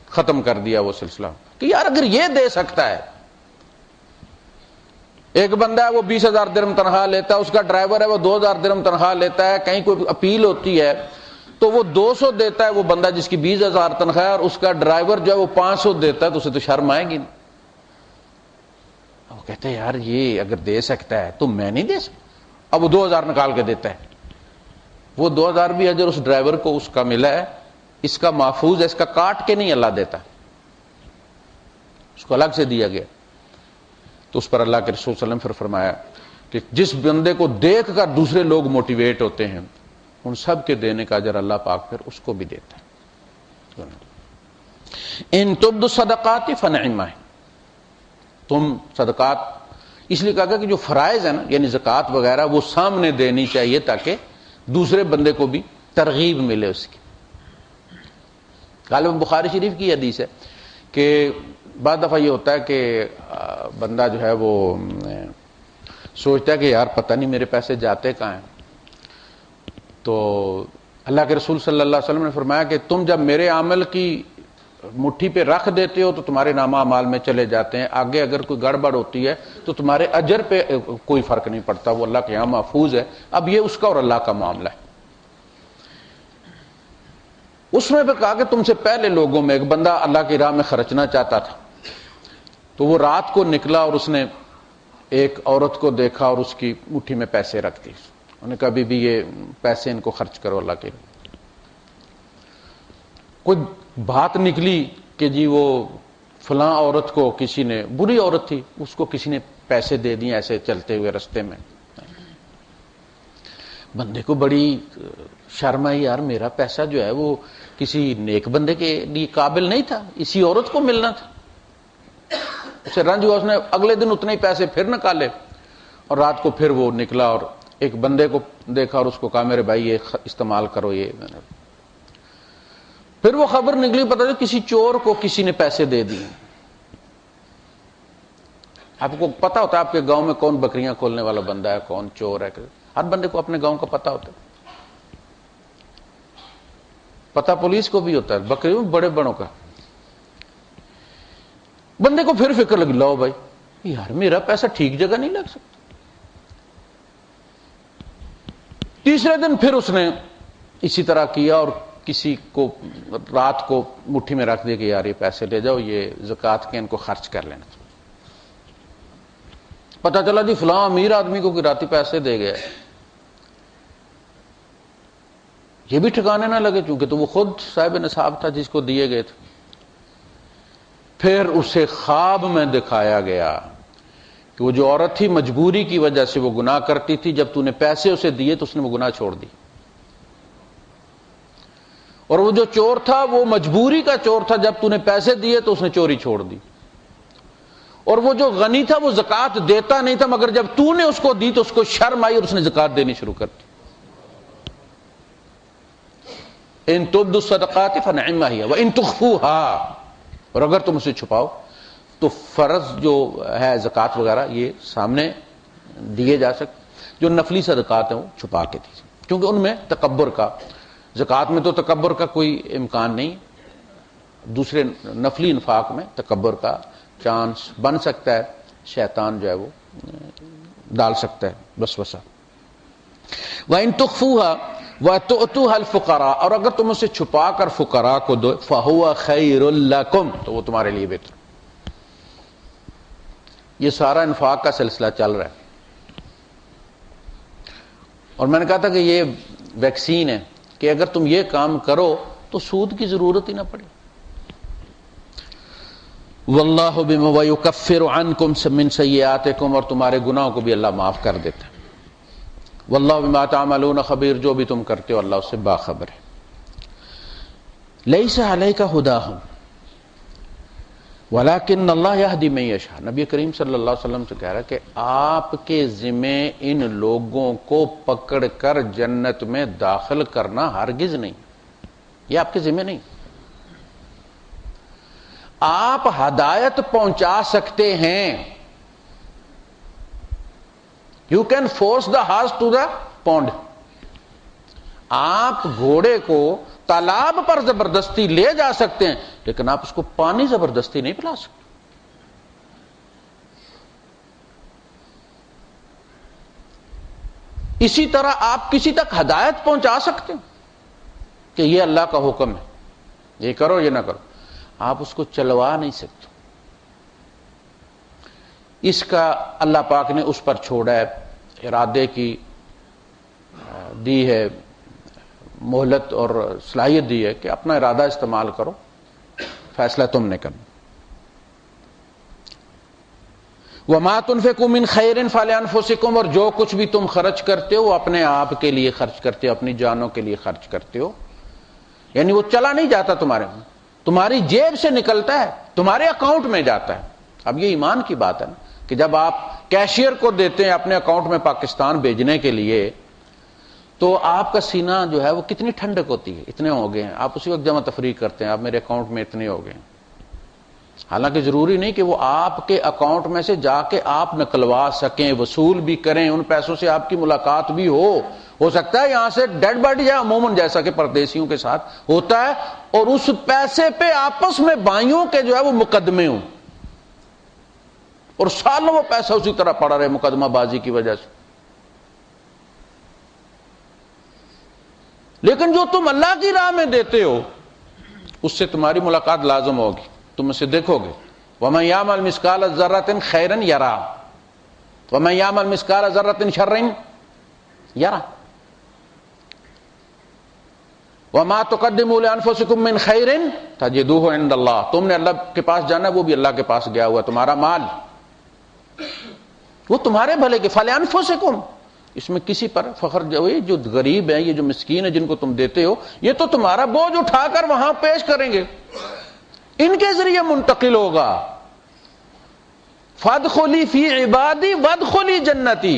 ختم کر دیا وہ سلسلہ، کہ یار اگر یہ دے سکتا ہے، ایک بندہ ہے وہ 20,000 درہم تنخواہ لیتا ہے، اس کا ڈرائیور ہے وہ 2,000 درہم تنخواہ لیتا ہے، کہیں کوئی اپیل ہوتی ہے تو وہ 200 دیتا ہے وہ بندہ جس کی 20,000 تنخواہ ہے، اور اس کا ڈرائیور جو ہے وہ 500 دیتا ہے، تو اسے تو شرم آئے گی۔ وہ کہتے ہیں یار یہ اگر دے سکتا ہے تو میں نہیں دے سکتا۔ اب وہ 2,000 نکال کے دیتا ہے، وہ 2,000 بھی اجر اس ڈرائیور کو اس کا ملا ہے، اس کا محفوظ ہے، اس کا کاٹ کے نہیں اللہ دیتا، اس کو الگ سے دیا گیا۔ تو اس پر اللہ کے رسول صلی اللہ علیہ وسلم پھر فرمایا کہ جس بندے کو دیکھ کر دوسرے لوگ موٹیویٹ ہوتے ہیں ان سب کے دینے کا اجر اللہ پاک پھر اس کو بھی دیتا ہے۔ ان تبدوا الصدقات فنعما، تم صدقات، اس لیے کہا کہ جو فرائض ہیں نا یعنی زکوٰۃ وغیرہ وہ سامنے دینی چاہیے تاکہ دوسرے بندے کو بھی ترغیب ملے اس کی۔ غالباً بخاری شریف کی حدیث ہے کہ بعض دفعہ یہ ہوتا ہے کہ بندہ جو ہے وہ سوچتا ہے کہ یار پتہ نہیں میرے پیسے جاتے کہاں ہیں، تو اللہ کے رسول صلی اللہ علیہ وسلم نے فرمایا کہ تم جب میرے عمل کی مٹھی پہ رکھ دیتے ہو تو تمہارے نامہ اعمال میں چلے جاتے ہیں، آگے اگر کوئی گڑبڑ ہوتی ہے تو تمہارے اجر پہ کوئی فرق نہیں پڑتا، وہ اللہ کے یہاں محفوظ ہے۔ اب یہ اس کا اور اللہ کا معاملہ ہے۔ اس میں پھر کہا کہ تم سے پہلے لوگوں میں ایک بندہ اللہ کی راہ میں خرچنا چاہتا تھا، تو وہ رات کو نکلا اور اس نے ایک عورت کو دیکھا اور اس کی مٹھی میں پیسے رکھ دی، انہوں نے کہا بی بی یہ پیسے ان کو خرچ کرو اللہ کے لیے۔ کوئی بات نکلی کہ جی وہ فلاں عورت کو کسی نے، بری عورت تھی، اس کو کسی نے پیسے دے دیے ایسے چلتے ہوئے رستے میں، بندے کو بڑی شرم آئی، یار میرا پیسہ جو ہے وہ کسی نیک بندے کے لیے قابل نہیں تھا، اسی عورت کو ملنا تھا۔ اسے رنج ہوا، اس نے اگلے دن اتنے ہی پیسے پھر نکالے اور رات کو پھر وہ نکلا اور ایک بندے کو دیکھا اور اس کو کہا میرے بھائی یہ استعمال کرو، یہ پھر وہ خبر نکلی، پتہ نہیں کسی چور کو کسی نے پیسے دے دیے۔ آپ کو پتا ہوتا ہے آپ کے گاؤں میں کون بکریاں کھولنے والا بندہ ہے، کون چور ہے، ہر بندے کو اپنے گاؤں کا پتا ہوتا ہے، پتا پولیس کو بھی ہوتا ہے، بکریوں بڑے بڑوں کا۔ بندے کو پھر فکر لگی، لو بھائی یار میرا پیسہ ٹھیک جگہ نہیں لگ سکتا۔ تیسرے دن پھر اس نے اسی طرح کیا اور کسی کو رات کو مٹھی میں رکھ دیا کہ یار یہ پیسے لے جاؤ، یہ زکوٰۃ کے ان کو خرچ کر لینا۔ پتہ چلا جی فلاں امیر آدمی کو کراتی پیسے دے گیا، یہ بھی ٹھکانے نہ لگے چونکہ تو وہ خود صاحب نصاب تھا جس کو دیے گئے تھے۔ پھر اسے خواب میں دکھایا گیا کہ وہ جو عورت تھی مجبوری کی وجہ سے وہ گناہ کرتی تھی، جب تو نے پیسے اسے دیے تو اس نے وہ گناہ چھوڑ دی، اور وہ جو چور تھا وہ مجبوری کا چور تھا، جب تو نے پیسے دیے تو اس نے چوری چھوڑ دی، اور وہ جو غنی تھا وہ زکوٰۃ دیتا نہیں تھا، مگر جب تو نے اس کو دی تو اس کو شرم آئی اور اس نے زکوٰۃ دینی شروع کر دی۔ ان تبدوا الصدقات فنعما هي وان تخفوها، اور اگر تم اسے چھپاؤ تو فرض جو ہے زکوٰۃ وغیرہ یہ سامنے دیے جا سکتے، جو نفلی صدقات ہیں وہ چھپا کے دیجیے، کیونکہ ان میں تکبر کا، زکوٰۃ میں تو تکبر کا کوئی امکان نہیں، دوسرے نفلی انفاق میں تکبر کا چانس بن سکتا ہے، شیطان جو ہے وہ ڈال سکتا ہے وسوسہ۔ وَإِن تُخْفُوهَا وَتُؤْتُوهَا الْفُقَرَاءَ، اور اگر تم اسے چھپا کر فقراء کو دو، فَهُوَ خَيْرٌ لَكُمْ، تو وہ تمہارے لیے بہتر۔ یہ سارا انفاق کا سلسلہ چل رہا ہے، اور میں نے کہا تھا کہ یہ ویکسین ہے کہ اگر تم یہ کام کرو تو سود کی ضرورت ہی نہ پڑے۔ واللہ بما ویکفر عنکم من سیئاتکم، اور تمہارے گناہوں کو بھی اللہ معاف کر دیتا ہے۔ واللہ بما تعملون خبیر، جو بھی تم کرتے ہو اللہ اس سے باخبر ہے۔ لیس علیک ھداھم ولکن اللہ یہدی من یشاء، نبی کریم صلی اللہ علیہ وسلم سے کہہ رہا ہے کہ آپ کے ذمے ان لوگوں کو پکڑ کر جنت میں داخل کرنا ہرگز نہیں، یہ آپ کے ذمے نہیں۔ آپ ہدایت پہنچا سکتے ہیں، you can force the horse to the pond, آپ گھوڑے کو تالاب پر زبردستی لے جا سکتے ہیں، لیکن آپ اس کو پانی زبردستی نہیں پلا سکتے۔ اسی طرح آپ کسی تک ہدایت پہنچا سکتے ہیں کہ یہ اللہ کا حکم ہے، یہ کرو یہ نہ کرو، آپ اس کو چلوا نہیں سکتے۔ اس کا اللہ پاک نے اس پر چھوڑا ہے، ارادے کی دی ہے مہلت اور صلاحیت دی ہے کہ اپنا ارادہ استعمال کرو، فیصلہ تم نے کرنا۔ وَمَا تُنْفِقُوا مِنْ خَيْرٍ فَلِأَنفُسِكُمْ، اور جو کچھ بھی تم خرچ کرتے ہو وہ اپنے آپ کے لیے خرچ کرتے ہو، اپنی جانوں کے لیے خرچ کرتے ہو، یعنی وہ چلا نہیں جاتا تمہارے میں، تمہاری جیب سے نکلتا ہے، تمہارے اکاؤنٹ میں جاتا ہے۔ اب یہ ایمان کی بات ہے نا کہ جب آپ کیشیئر کو دیتے ہیں اپنے اکاؤنٹ میں پاکستان بھیجنے کے لیے، تو آپ کا سینہ جو ہے وہ کتنی ٹھنڈک ہوتی ہے، اتنے ہو گئے ہیں، آپ اسی وقت جمع تفریق کرتے ہیں، آپ میرے اکاؤنٹ میں اتنے ہو گئے ہیں۔ حالانکہ ضروری نہیں کہ وہ آپ کے اکاؤنٹ میں سے جا کے آپ نکلوا سکیں، وصول بھی کریں، ان پیسوں سے آپ کی ملاقات بھی ہو سکتا ہے یہاں سے ڈیڈ باڈی جائے، عموماً جیسا کہ پردیسیوں کے ساتھ ہوتا ہے، اور اس پیسے پہ آپس میں بھائیوں کے جو ہے وہ مقدمے ہوں، اور سالوں وہ پیسہ اسی طرح پڑا رہے مقدمہ بازی کی وجہ سے۔ لیکن جو تم اللہ کی راہ میں دیتے ہو اس سے تمہاری ملاقات لازم ہوگی، تم اسے دیکھو گے۔ وَمَن يَعْمَلْ مِثْقَالَ ذَرَّةٍ خَيْرًا يَرَهُ وَمَن يَعْمَلْ مِثْقَالَ ذَرَّةٍ شَرًّا يَرَهُ وَمَا تُقَدِّمُوا لِأَنفُسِكُم مِّن خَيْرٍ تَجِدُوهُ عِندَ اللَّهِ، تم نے اللہ کے پاس جانا ہے، وہ بھی اللہ کے پاس گیا ہوا، تمہارا مال وہ تمہارے بھلے کے، فَلِأَنفُسِكُم، اس میں کسی پر فخر جو غریب ہیں، یہ جو مسکین ہیں جن کو تم دیتے ہو، یہ تو تمہارا بوجھ اٹھا کر وہاں پیش کریں گے، ان کے ذریعے منتقل ہوگا۔ فَادْخُلِي فِي عِبَادِي وَادْخُلِي جَنَّتِي،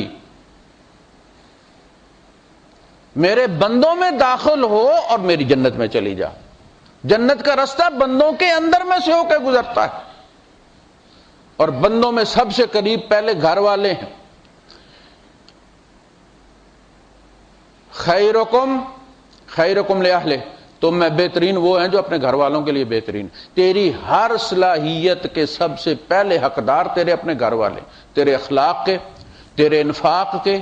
میرے بندوں میں داخل ہو اور میری جنت میں چلی جا۔ جنت کا راستہ بندوں کے اندر میں سے ہو کے گزرتا ہے، اور بندوں میں سب سے قریب پہلے گھر والے ہیں۔ خیرکم خیرکم لأہلہ، تم میں بہترین وہ ہیں جو اپنے گھر والوں کے لیے بہترین۔ تیری ہر صلاحیت کے سب سے پہلے حقدار تیرے اپنے گھر والے، تیرے اخلاق کے، تیرے انفاق کے،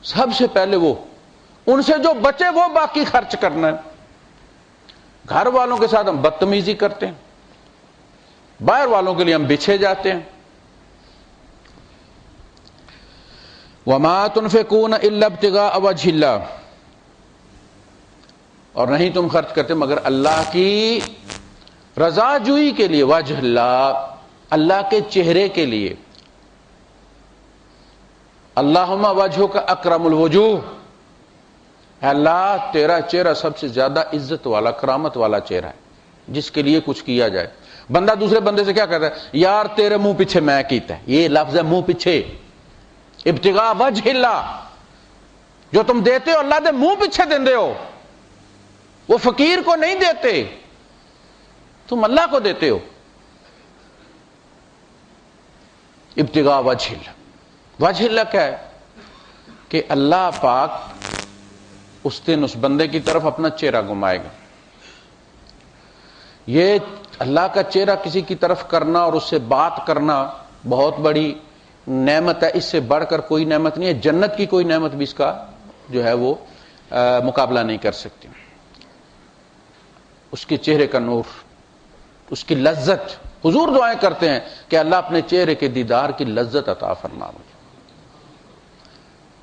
سب سے پہلے وہ، ان سے جو بچے وہ باقی خرچ کرنا ہے۔ گھر والوں کے ساتھ ہم بدتمیزی کرتے ہیں، باہر والوں کے لیے ہم بچھے جاتے ہیں، وما تنفقون الا ابتغاء وجه اللہ، اور نہیں تم خرچ کرتے مگر اللہ کی رضا جوئی کے لیے، وجہ اللہ، اللہ کے چہرے کے لیے. اللہم وجہک اکرم الوجوہ، اے اللہ تیرا چہرہ سب سے زیادہ عزت والا، کرامت والا چہرہ ہے جس کے لیے کچھ کیا جائے. بندہ دوسرے بندے سے کیا کہتا ہے؟ یار تیرے منہ پیچھے میں کیتا ہے. یہ لفظ ہے منہ پیچھے. ابتغاء وجہ اللہ، جو تم دیتے ہو اللہ دے منہ پیچھے دیندے ہو. وہ فقیر کو نہیں دیتے، تم اللہ کو دیتے ہو. ابتغاء وجہ اللہ. وجہ اللہ کیا ہے؟ کہ اللہ پاک اس دن اس بندے کی طرف اپنا چہرہ گھمائے گا. یہ اللہ کا چہرہ کسی کی طرف کرنا اور اس سے بات کرنا بہت بڑی نعمت ہے. اس سے بڑھ کر کوئی نعمت نہیں ہے. جنت کی کوئی نعمت بھی اس کا جو ہے وہ مقابلہ نہیں کر سکتی. اس کے چہرے کا نور، اس کی لذت. حضور دعائیں کرتے ہیں کہ اللہ اپنے چہرے کے دیدار کی لذت عطا فرما مجھے.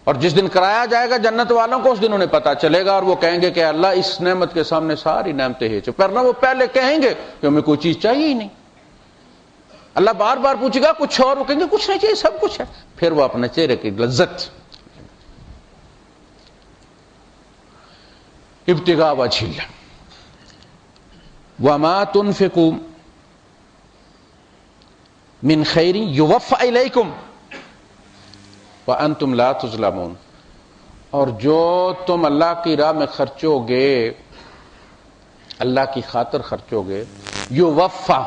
اور جس دن کرایا جائے گا جنت والوں کو، اس دن انہیں پتا چلے گا اور وہ کہیں گے کہ اللہ اس نعمت کے سامنے ساری نعمتیں ہیں. ورنہ وہ پہلے کہیں گے کہ ہمیں کوئی چیز چاہیے ہی نہیں. اللہ بار بار پوچھے گا کچھ اور، وہ کہیں گے کچھ نہیں چاہیے، سب کچھ ہے. پھر وہ اپنے چہرے کی لذت. ابتغاء وجہ اللہ. وما تنفقوا من خیر یوفى الیکم وانتم لا تظلمون، اور جو تم اللہ کی راہ میں خرچو گے، اللہ کی خاطر خرچو گے، یوفى،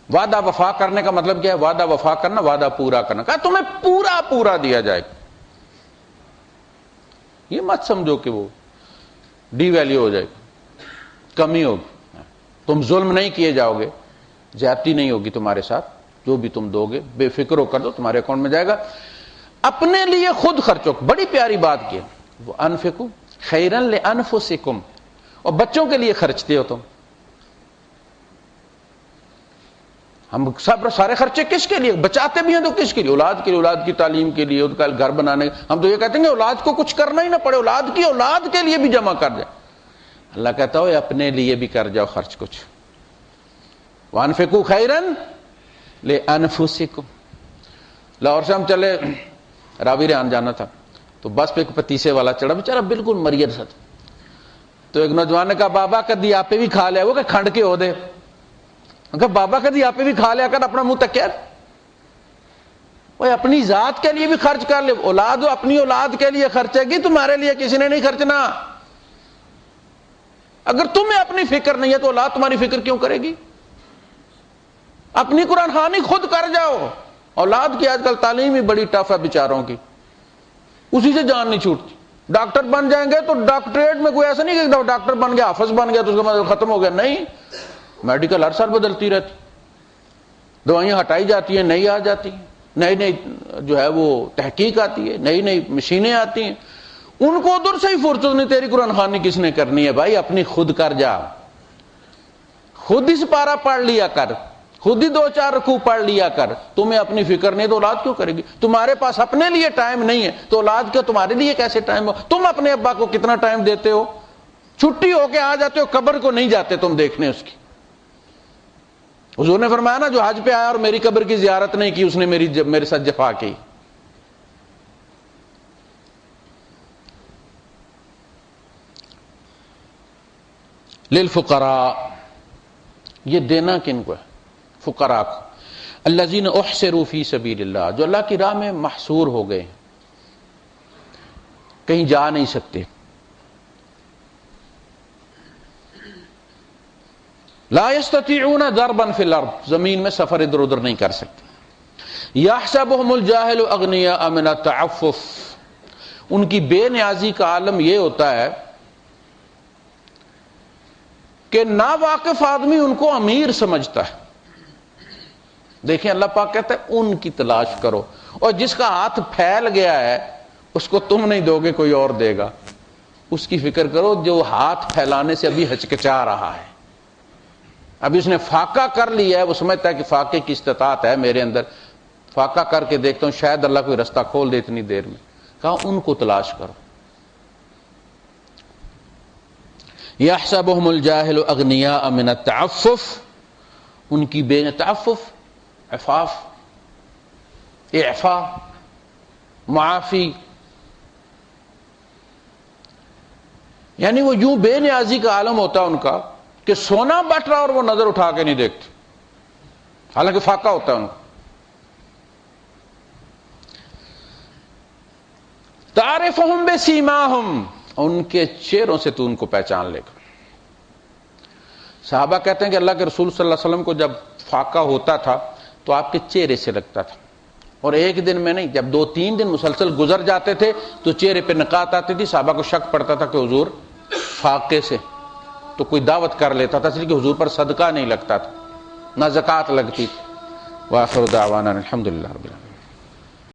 وعدہ وفا کرنے کا مطلب کیا ہے؟ وعدہ وفا کرنا، وعدہ پورا کرنا. کہا تمہیں پورا پورا دیا جائے گا. یہ مت سمجھو کہ وہ ڈی ویلیو ہو جائے گا، کمی ہوگی. تم ظلم نہیں کیے جاؤ گے، زیادتی نہیں ہوگی تمہارے ساتھ. جو بھی تم دو گے بے فکر ہو کر دو، تمہارے اکاؤنٹ میں جائے گا. اپنے لیے خود خرچو. بڑی پیاری بات کی. وہ انفقوا خیرا لانفسکم، اور بچوں کے لیے خرچتے ہو تم. ہم سب سارے خرچے کس کے لیے بچاتے بھی ہیں؟ تو کس کے لیے؟ اولاد کے لیے، اولاد کی تعلیم کے لیے، ان کا گھر بنانے. ہم تو یہ کہتے ہیں کہ اولاد کو کچھ کرنا ہی نہ پڑے، اولاد کی اولاد کے لیے بھی جمع کر دیں. اللہ کہتا ہو اپنے لیے بھی کر جاؤ خرچ کچھ. وانفقوا خیرا لانفسکم. لاہور سے ہم چلے، راوی ریحان جانا تھا، تو بس پہ ایک پتیسے والا چڑھا، بیچارہ بالکل مریض تھا. تو ایک نوجوان نے کہا بابا کدی آپ پہ بھی کھا لیا وہ کہ کھنڈ کے ہو دے. کہا بابا کدی آپ پہ بھی کھا لیا کر اپنا منہ تک. وہ اپنی ذات کے لیے بھی خرچ کر لے. اولاد اپنی اولاد کے لیے خرچے گی، تمہارے لیے کسی نے نہیں خرچنا. اگر تمہیں اپنی فکر نہیں ہے تو اولاد تمہاری فکر کیوں کرے گی؟ اپنی قرآن خوانی خود کر جاؤ. اولاد کی آج کل تعلیم ہی بڑی ٹف ہے بیچاروں کی، اسی سے جان نہیں چھوٹتی. ڈاکٹر بن جائیں گے تو ڈاکٹریٹ میں کوئی ایسا نہیں کہ ڈاکٹر بن گیا، حافظ بن گیا تو اس کا مطلب ختم ہو گیا. نہیں، میڈیکل ہر سال بدلتی رہتی، دوائیاں ہٹائی جاتی ہیں، نئی آ جاتی ہیں، نئی نئی جو ہے وہ تحقیق آتی ہے، نئی نئی مشینیں آتی ہیں. ان کو ادھر سے ہی فرصت نہیں. تیری قرآن خوانی کس نے کرنی ہے بھائی؟ اپنی خود کر جا. خود ہی سپارہ پڑھ لیا کر، خود ہی 2-4 رکوع پڑھ لیا کر. تمہیں اپنی فکر نہیں تو اولاد کیوں کرے گی؟ تمہارے پاس اپنے لیے ٹائم نہیں ہے تو اولاد کا تمہارے لیے کیسے ٹائم ہو؟ تم اپنے ابا کو کتنا ٹائم دیتے ہو؟ چھٹی ہو کے آ جاتے ہو، قبر کو نہیں جاتے تم دیکھنے اس کی. حضور نے فرمایا نا، جو حج پہ آیا اور میری قبر کی زیارت نہیں کی، اس نے میرے ساتھ جفا کی. للفقراء، یہ دینا کن کو ہے؟ فقراء کو. الذین احصروا فی سبیل اللہ، جو اللہ کی راہ میں محصور ہو گئے، کہیں جا نہیں سکتے. لا یستطیعون ضربا فی الارض، زمین میں سفر ادھر ادھر نہیں کر سکتے. یحسبهم الجاہل اغنیاء من التعفف، ان کی بے نیازی کا عالم یہ ہوتا ہے کہ ناواقف آدمی ان کو امیر سمجھتا ہے. دیکھیں اللہ پاک کہتا ہے ان کی تلاش کرو، اور جس کا ہاتھ پھیل گیا ہے اس کو تم نہیں دو گے، کوئی اور دے گا. اس کی فکر کرو جو ہاتھ پھیلانے سے ابھی ہچکچا رہا ہے. ابھی اس نے فاقہ کر لیا ہے، وہ سمجھتا ہے کہ فاقے کی استطاعت ہے میرے اندر، فاقہ کر کے دیکھتا ہوں شاید اللہ کوئی رستہ کھول دے اتنی دیر میں. کہا ان کو تلاش کرو. یحسبهم الجاہل اغنیاء من التعفف، ان کی بے تعفف، عفاف، اعفا، معافی، یعنی وہ یوں بے نیازی کا عالم ہوتا ہے ان کا کہ سونا بٹ رہا اور وہ نظر اٹھا کے نہیں دیکھتے، حالانکہ فاقہ ہوتا ہے ان کو. تعرفهم بسیماہم، ان کے چہروں سے تو ان کو پہچان لے گا. صحابہ کہتے ہیں کہ اللہ کے رسول صلی اللہ علیہ وسلم کو جب فاقہ ہوتا تھا تو آپ کے چہرے سے لگتا تھا، اور ایک دن میں نہیں، جب 2-3 دن مسلسل گزر جاتے تھے تو چہرے پہ نقات آتی تھی. صحابہ کو شک پڑتا تھا کہ حضور فاقے سے تو کوئی دعوت کر لیتا تھا، اس لیے کہ حضور پر صدقہ نہیں لگتا تھا، نہ زکوٰۃ لگتی تھی. وآخر دعوانا الحمدللہ رب العالمین.